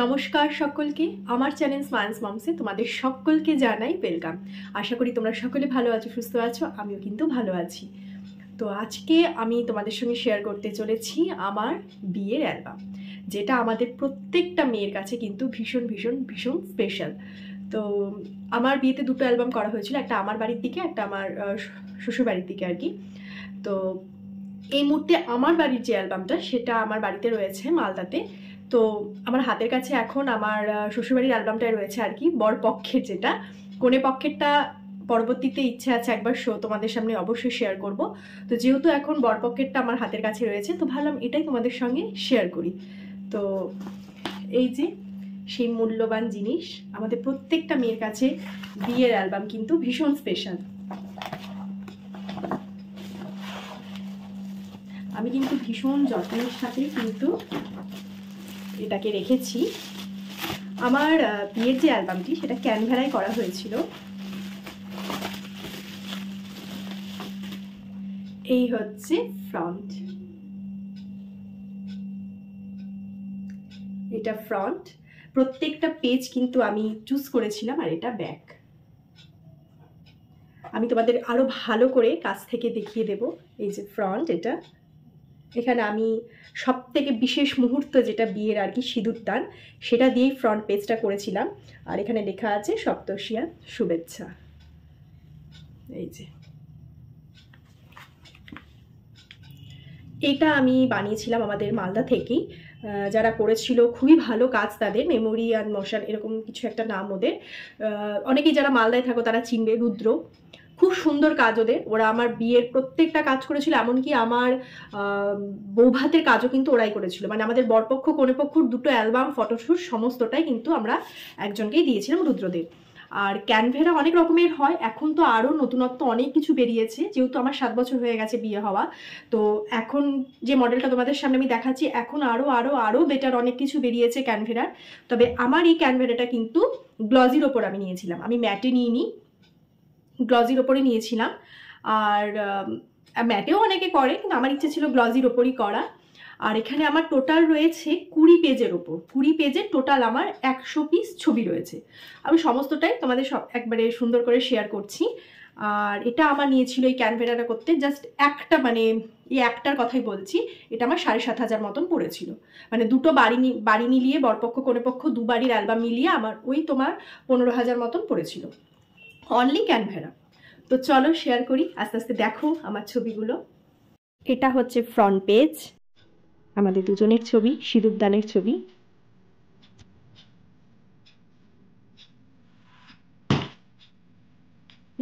নমস্কার সকলকে, আমার চ্যানেল স্মাইলস মমসে তোমাদের সকলকে জানাই ওয়েলকাম। আশা করি তোমরা সকলে ভালো আছো, সুস্থ আছো, আমিও কিন্তু ভালো আছি। তো আজকে আমি তোমাদের সঙ্গে শেয়ার করতে চলেছি আমার বিয়ের অ্যালবাম, যেটা আমাদের প্রত্যেকটা মেয়ের কাছে কিন্তু ভীষণ ভীষণ ভীষণ স্পেশাল। তো আমার বিয়েতে দুটো অ্যালবাম করা হয়েছিল, একটা আমার বাড়ির দিকে, একটা আমার শ্বশুর বাড়ির দিকে আর কি। তো এই মুহূর্তে আমার বাড়ির যে অ্যালবামটা সেটা আমার বাড়িতে রয়েছে মালদাতে। তো আমার হাতের কাছে এখন আমার শ্বশুরবাড়ির অ্যালবামটাই রয়েছে আর কি, বর পক্ষের যেটা। কনে পক্ষেরটা পরবর্তীতে ইচ্ছে আছে একবার তোমাদের সামনে অবশ্যই শেয়ার করব। তো যেহেতু এখন বর পক্ষেরটা আমার হাতের কাছে রয়েছে, তো ভাবলাম এটাই তোমাদের সঙ্গে শেয়ার করি। তো এই যে সেই মূল্যবান জিনিস, আমাদের প্রত্যেকটা মেয়ের কাছে বিয়ের অ্যালবাম কিন্তু ভীষণ স্পেশাল। আমি কিন্তু ভীষণ যত্নের সাথে কিন্তু এটাকে রেখেছি। আমার বিয়ের যে অ্যালবামটি সেটা ক্যানভারায় করা হয়েছিল। এই হচ্ছে ফ্রন্ট, এটা ফ্রন্ট। প্রত্যেকটা পেজ কিন্তু আমি চুজ করেছিলাম, আর এটা ব্যাক। আমি তোমাদের আরো ভালো করে কাছ থেকে দেখিয়ে দেব। এই যে ফ্রন্ট, এটা এখানে আমি সব থেকে বিশেষ মুহূর্ত যেটা বিয়ের আর কি, সিঁদুরদান, সেটা দিয়েই ফ্রন্ট পেজটা করেছিলাম। আর এখানে লেখা আছে সপ্তর্ষিয়ার শুভেচ্ছা। এই যে এটা আমি বানিয়েছিলাম আমাদের মালদা থেকেই, যারা করেছিল খুবই ভালো কাজ, তাদের মেমোরি অ্যান্ড মোশন এরকম কিছু একটা নাম ওদের। অনেকেই যারা মালদায় থাকো তারা চিনবে, রুদ্র। খুব সুন্দর কাজ ওদের, ওরা আমার বিয়ের প্রত্যেকটা কাজ করেছিল, এমনকি আমার বৌভাতের কাজও কিন্তু ওরাই করেছিল। মানে আমাদের বরপক্ষ কনেপক্ষর দুটো অ্যালবাম, ফটোশ্যুট সমস্তটাই কিন্তু আমরা একজনকেই দিয়েছিলাম, রুদ্রদেব। আর ক্যানভেরা অনেক রকমের হয়, এখন তো আরও নতুনত্ব অনেক কিছু বেরিয়েছে, যেহেতু আমার 7 বছর হয়ে গেছে বিয়ে হওয়া। তো এখন যে মডেলটা তোমাদের সামনে আমি দেখাচ্ছি, এখন আরও আরও আরও বেটার অনেক কিছু বেরিয়েছে ক্যানভেরার। তবে আমার এই ক্যানভেরাটা কিন্তু গ্লজির ওপর আমি নিয়েছিলাম, আমি ম্যাটে নিইনি, গ্লজির ওপরে নিয়েছিলাম। আর ম্যাটেও অনেকে করে, কিন্তু আমার ইচ্ছে ছিল গ্লজির ওপরই করা। আর এখানে আমার টোটাল রয়েছে 20 পেজের ওপর, 20 পেজের টোটাল আমার 100 পিস ছবি রয়েছে। আমি সমস্তটাই তোমাদের সব একবারে সুন্দর করে শেয়ার করছি। আর এটা আমার নিয়েছিল এই ক্যানভেরাটা করতে জাস্ট একটা, মানে এই একটার কথাই বলছি, এটা আমার 7,500 মতন পড়েছিল। মানে দুটো বাড়ি মিলিয়ে, বরপক্ষ কনেপক্ষ দু বাড়ির অ্যালবাম মিলিয়ে আমার ওই তোমার 15,000 মতন পড়েছিল, অনলি ক্যানভেরা। তো চলো শেয়ার করি, আস্তে আস্তে দেখো আমার ছবিগুলো। এটা হচ্ছে ফ্রন্ট পেজ, আমাদের দুজনের ছবি, সিঁদুরদানের ছবি।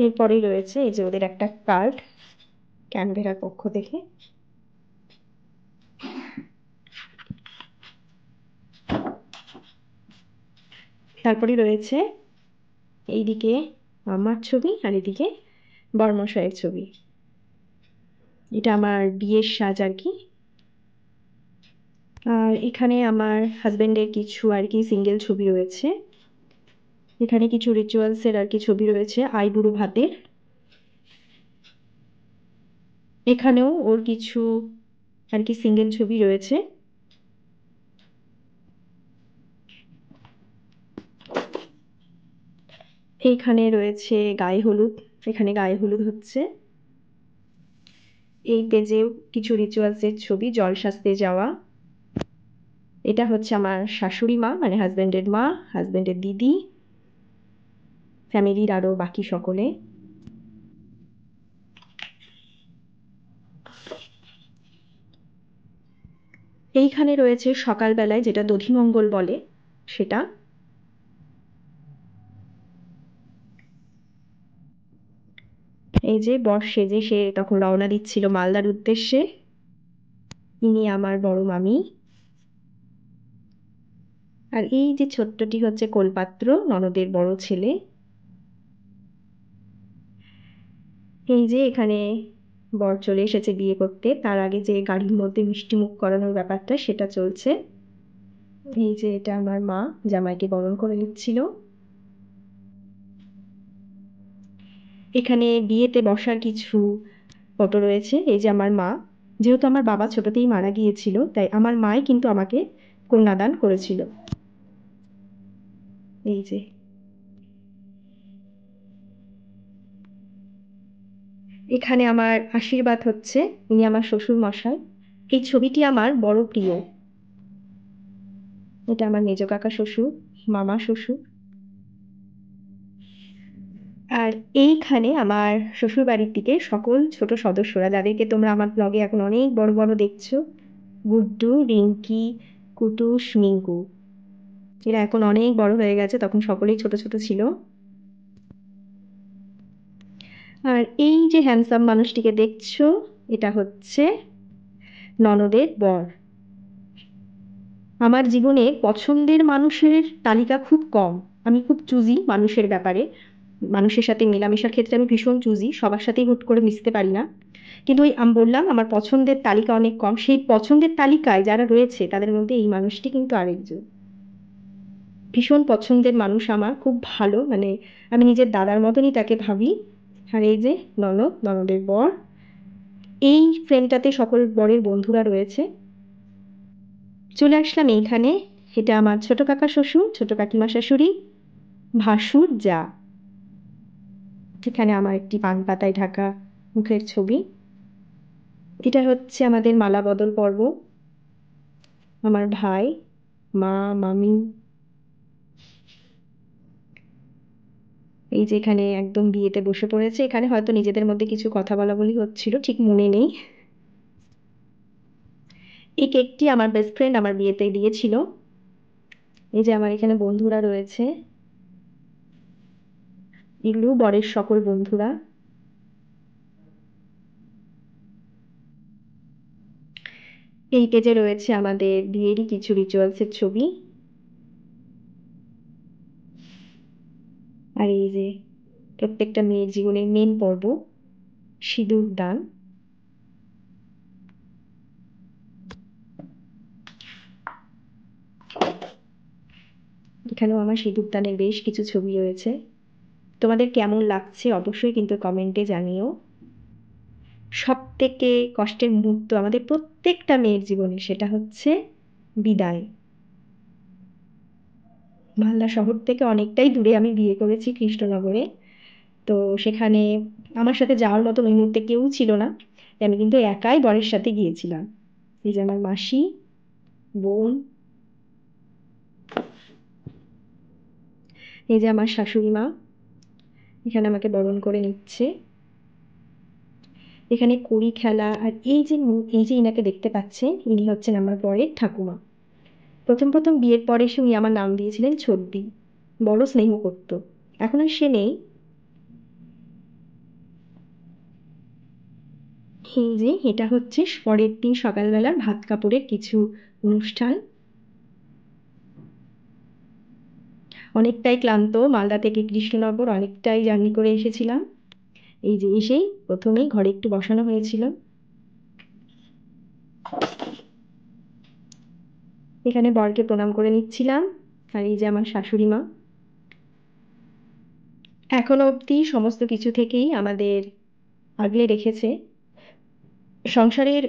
এরপরেই রয়েছে এই যে ওদের একটা কার্ড ক্যানভেরার পক্ষ থেকে। তারপরে রয়েছে এইদিকে আমার ছবি, আর এদিকে বর্মশাইয়ের ছবি। এটা আমার বিয়ের সাজ আর কি। আর এখানে আমার হাজবেন্ডের কিছু আর কি সিঙ্গেল ছবি রয়েছে। এখানে কিছু রিচুয়ালসের আর কি ছবি রয়েছে, আইবুড়ো ভাতের। এখানেও ওর কিছু আর কি সিঙ্গেল ছবি রয়েছে। এইখানে রয়েছে গায়ে হলুদ, এখানে গায়ে হলুদ হচ্ছে। এই পেজে কিছু রিচুয়ালসের ছবি, জল সাজতে যাওয়া। এটা হচ্ছে আমার শাশুড়ি মা, মানে হাজবেন্ডের মা, হাজবেন্ডের দিদি, ফ্যামিলির আরো বাকি সকলে। এইখানে রয়েছে সকালবেলায় যেটা দধিমঙ্গল বলে সেটা। এই যে বর সেজে সে তখন রওনা দিচ্ছিল মালদার উদ্দেশ্যে, ইনি আমার বড় মামি। আর এই যে ছোট্টটি হচ্ছে কোলপাত্র, ননদের বড় ছেলে। এই যে এখানে বর চলে এসেছে বিয়ে করতে, তার আগে যে গাড়ির মধ্যে মিষ্টি মুখ করানোর ব্যাপারটা সেটা চলছে। এই যে এটা আমার মা জামাইকে বরণ করে নিচ্ছিল। এখানে বিয়েতে বসার কিছু ফটো রয়েছে। এই যে আমার মা, যেহেতু আমার বাবা ছোটতেই মারা গিয়েছিল, তাই আমার মাই কিন্তু আমাকে কন্যাদান করেছিল। এই যে এখানে আমার আশীর্বাদ হচ্ছে, ইনি আমার শ্বশুর মশাই। এই ছবিটি আমার বড় প্রিয়। এটা আমার মেজ কাকা শ্বশুর, মামা শ্বশুর। আর এইখানে আমার শ্বশুর বাড়ির দিকে সকল ছোট সদস্যরা, যাদেরকে তোমরা আমার ব্লগে এখন অনেক বড় বড় দেখছো, গুড্ডু, রিঙ্কি, কুটুস, মিঙ্কু, এরা এখন অনেক বড় হয়ে গেছে, তখন সকলেই ছোট ছোট ছিল। আর এই যে হ্যান্ডসাম মানুষটিকে দেখছো, এটা হচ্ছে ননদের বর। আমার জীবনে পছন্দের মানুষের তালিকা খুব কম, আমি খুব চুজি মানুষের ব্যাপারে, মানুষের সাথে মেলামেশার ক্ষেত্রে আমি ভীষণ চুজি, সবার সাথেই হুট করে মিশতে পারি না। কিন্তু ওই আমি বললাম আমার পছন্দের তালিকা অনেক কম, সেই পছন্দের তালিকায় যারা রয়েছে তাদের মধ্যে এই মানুষটি কিন্তু আরেকজন। ভীষণ পছন্দের মানুষ আমার, খুব ভালো, মানে আমি নিজের দাদার মতনই তাকে ভাবি। আর এই যে ননদের বর। এই ফ্রেমটাতে সকল বরের বন্ধুরা রয়েছে। চলে আসলাম এইখানে, এটা আমার ছোট কাকা শ্বশুর, ছোট কাকিমা শাশুড়ি, ভাসুর, যা। এখানে আমার একটি পান পাতায় ঢাকা মুখের ছবি। এটা হচ্ছে আমাদের মালা বদল পর্ব। আমার ভাই, মা, মামি। এই যে এখানে একদম বিয়েতে বসে পড়েছে, এখানে হয়তো নিজেদের মধ্যে কিছু কথা বলা বলি হচ্ছিল, ঠিক মনে নেই। এই কেকটি আমার বেস্ট ফ্রেন্ড আমার বিয়েতে দিয়েছিল। এই যে আমার এখানে বন্ধুরা রয়েছে, এগুলো বরের সকল বন্ধুরা। এই পেজে রয়েছে আমাদের বিয়েরই কিছু রিচুয়ালসের ছবি। আর এই যে প্রত্যেকটা মেয়ের জীবনের মেন পর্ব, সিঁদুর দান। এখানেও আমার সিঁদুর দানের বেশ কিছু ছবি রয়েছে। তোমাদের কেমন লাগছে অবশ্যই কিন্তু কমেন্টে জানিও। সব থেকে কষ্টের মুহূর্ত আমাদের প্রত্যেকটা মেয়ের জীবনে, সেটা হচ্ছে বিদায়। মালদা শহর থেকে অনেকটাই দূরে আমি বিয়ে করেছি, কৃষ্ণনগরে। তো সেখানে আমার সাথে যাওয়ার মতন ওই মুহূর্তে কেউ ছিল না, তাই আমি কিন্তু একাই বরের সাথে গিয়েছিলাম। এই যে আমার মাসি, বোন, এই যে আমার শাশুড়ি মা এখানে আমাকে বরণ করে নিচ্ছে। এখানে কড়ি খেলা। আর এই যে ইনাকে দেখতে পাচ্ছেন, ইনি হচ্ছেন আমার বরের ঠাকুমা। প্রথম প্রথম বিয়ের পরে উনি আমার নাম দিয়েছিলেন ছদ্দি, বড় স্নেহ করতো। এখন আর সে নেই। এই যে এটা হচ্ছে পরের দিন সকালবেলার ভাত কাপড়ের কিছু অনুষ্ঠান। অনেকটাই ক্লান্ত, মালদা থেকে কৃষ্ণনগর অনেকটাই জার্নি করে এসেছিলাম। এই যে এসেই প্রথমেই ঘরে একটু বসানো হয়েছিল। এখানে বরকে প্রণাম করে নিচ্ছিলাম। আর এই যে আমার শাশুড়ি মা এখনো অবধি সমস্ত কিছু থেকেই আমাদের আগলে রেখেছে। সংসারের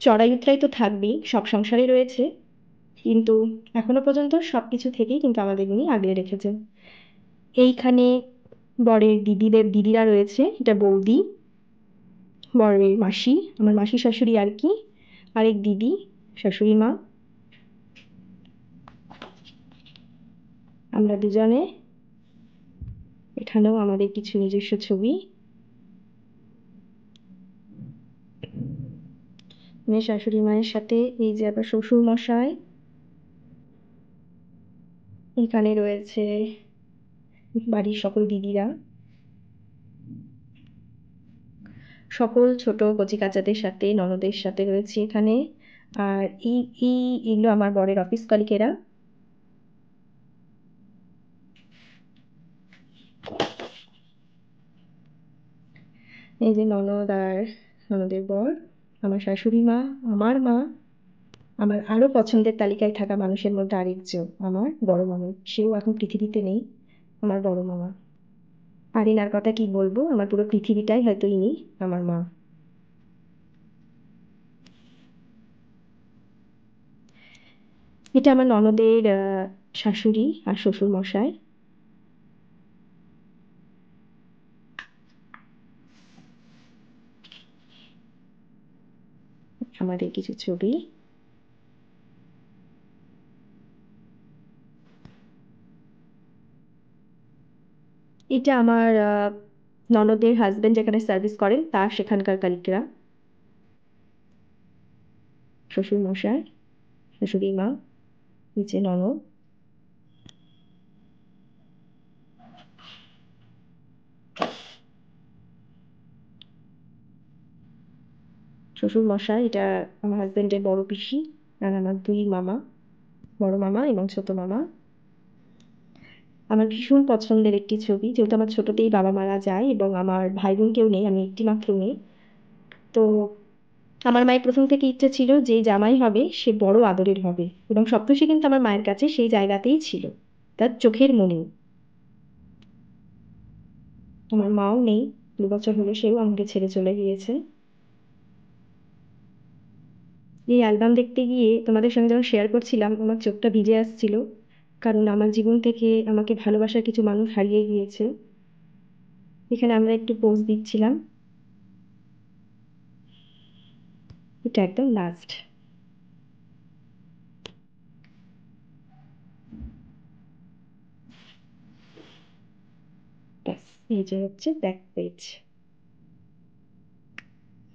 চড়াই উতরাই তো থাকবেই, সব সংসারে রয়েছে, কিন্তু এখনো পর্যন্ত সবকিছু থেকেই কিন্তু আমাদের উনি আগলে রেখেছেন। এইখানে বরের দিদিরা রয়েছে, এটা বৌদি, বরের মাসি, আমার মাসি শাশুড়ি আর কি, আরেক দিদি, শাশুড়ি মা, আমরা দুজনে। এখানেও আমাদের কিছু নিজস্ব ছবি। মেয়ে শাশুড়ি মায়ের সাথে এই যে আবার শ্বশুর মশাই। এখানে রয়েছে বাড়ির সকল দিদিরা, সকল ছোট কচি কাচাদের সাথে, ননদের সাথে রয়েছে এখানে। আর এগুলো আমার বরের অফিস কলিগেরা। এই যে ননদ আর ননদের বর, আমার শাশুড়ি মা, আমার মা, আমার আরো পছন্দের তালিকায় থাকা মানুষের মধ্যে আরেকজন, আমার বড় মামা, সেও এখন পৃথিবীতে নেই, আমার বড় মামা। আর এনার কথা কি বলবো, আমার পুরো পৃথিবীটাই হয়তো ইনি, আমার মা। এটা আমার ননদের শাশুড়ি আর শ্বশুর মশাই। আমাদের কিছু ছবি। এটা আমার ননদের হাজবেন্ড যেখানে সার্ভিস করেন তার সেখানকার কালিকরা। শ্বশুর মশাই, শাশুড়ি মা, নিচে ননদ। শ্বশুর মশাই এটা আমার হাজবেন্ডের বড় পিসি, আর আমার দুই মামা, বড় মামা এবং ছোট মামা। আমার ভীষণ পছন্দের একটি ছবি, যেহেতু আমার ছোটতেই বাবা মারা যায় এবং আমার ভাই বোন কেউ নেই, আমি একটি মাত্র মেয়ে। তো আমার মায়ের প্রথম থেকে ইচ্ছে ছিল যে জামাই হবে সে বড় আদরের হবে, এবং সপ্তর্ষি কিন্তু আমার মায়ের কাছে সেই জায়গাতেই ছিল, তার চোখের মনি। আমার মাও নেই, 2 বছর হলো সেও আমাকে ছেড়ে চলে গিয়েছে। এই অ্যালবাম দেখতে গিয়ে তোমাদের সঙ্গে যখন শেয়ার করছিলাম আমার চোখটা ভিজে আসছিল, কারণ আমার জীবন থেকে আমাকে ভালোবাসার কিছু মানুষ হারিয়ে গিয়েছে। এখানে আমরা একটু পোজ দিচ্ছিলাম, এটা একদম লাস্ট। ব্যাস, এই যে হচ্ছে ব্যাক পেজ।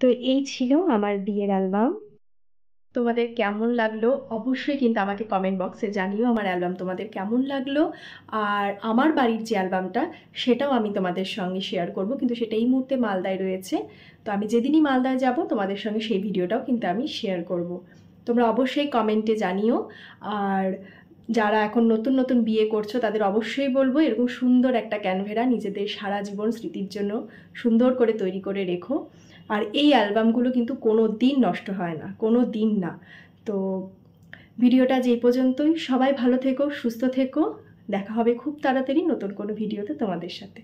তো এই ছিল আমার বিয়ের অ্যালবাম। তোমাদের কেমন লাগলো অবশ্যই কিন্তু আমাকে কমেন্ট বক্সে জানিও আমার অ্যালবাম তোমাদের কেমন লাগলো। আর আমার বাড়ির যে অ্যালবামটা সেটাও আমি তোমাদের সঙ্গে শেয়ার করব, কিন্তু সেটা এই মুহূর্তে মালদায় রয়েছে। তো আমি যেদিনই মালদায় যাব তোমাদের সঙ্গে সেই ভিডিওটাও কিন্তু আমি শেয়ার করব। তোমরা অবশ্যই কমেন্টে জানিও। আর যারা এখন নতুন নতুন বিয়ে করছো তাদের অবশ্যই বলবো এরকম সুন্দর একটা ক্যানভেরা নিজেদের সারা জীবন স্মৃতির জন্য সুন্দর করে তৈরি করে রেখো। আর এই অ্যালবামগুলো কিন্তু কোনো দিন নষ্ট হয় না, কোনো দিন না। তো ভিডিওটা যে পর্যন্তই, সবাই ভালো থেকো, সুস্থ থেকো। দেখা হবে খুব তাড়াতাড়ি নতুন কোনো ভিডিওতে তোমাদের সাথে।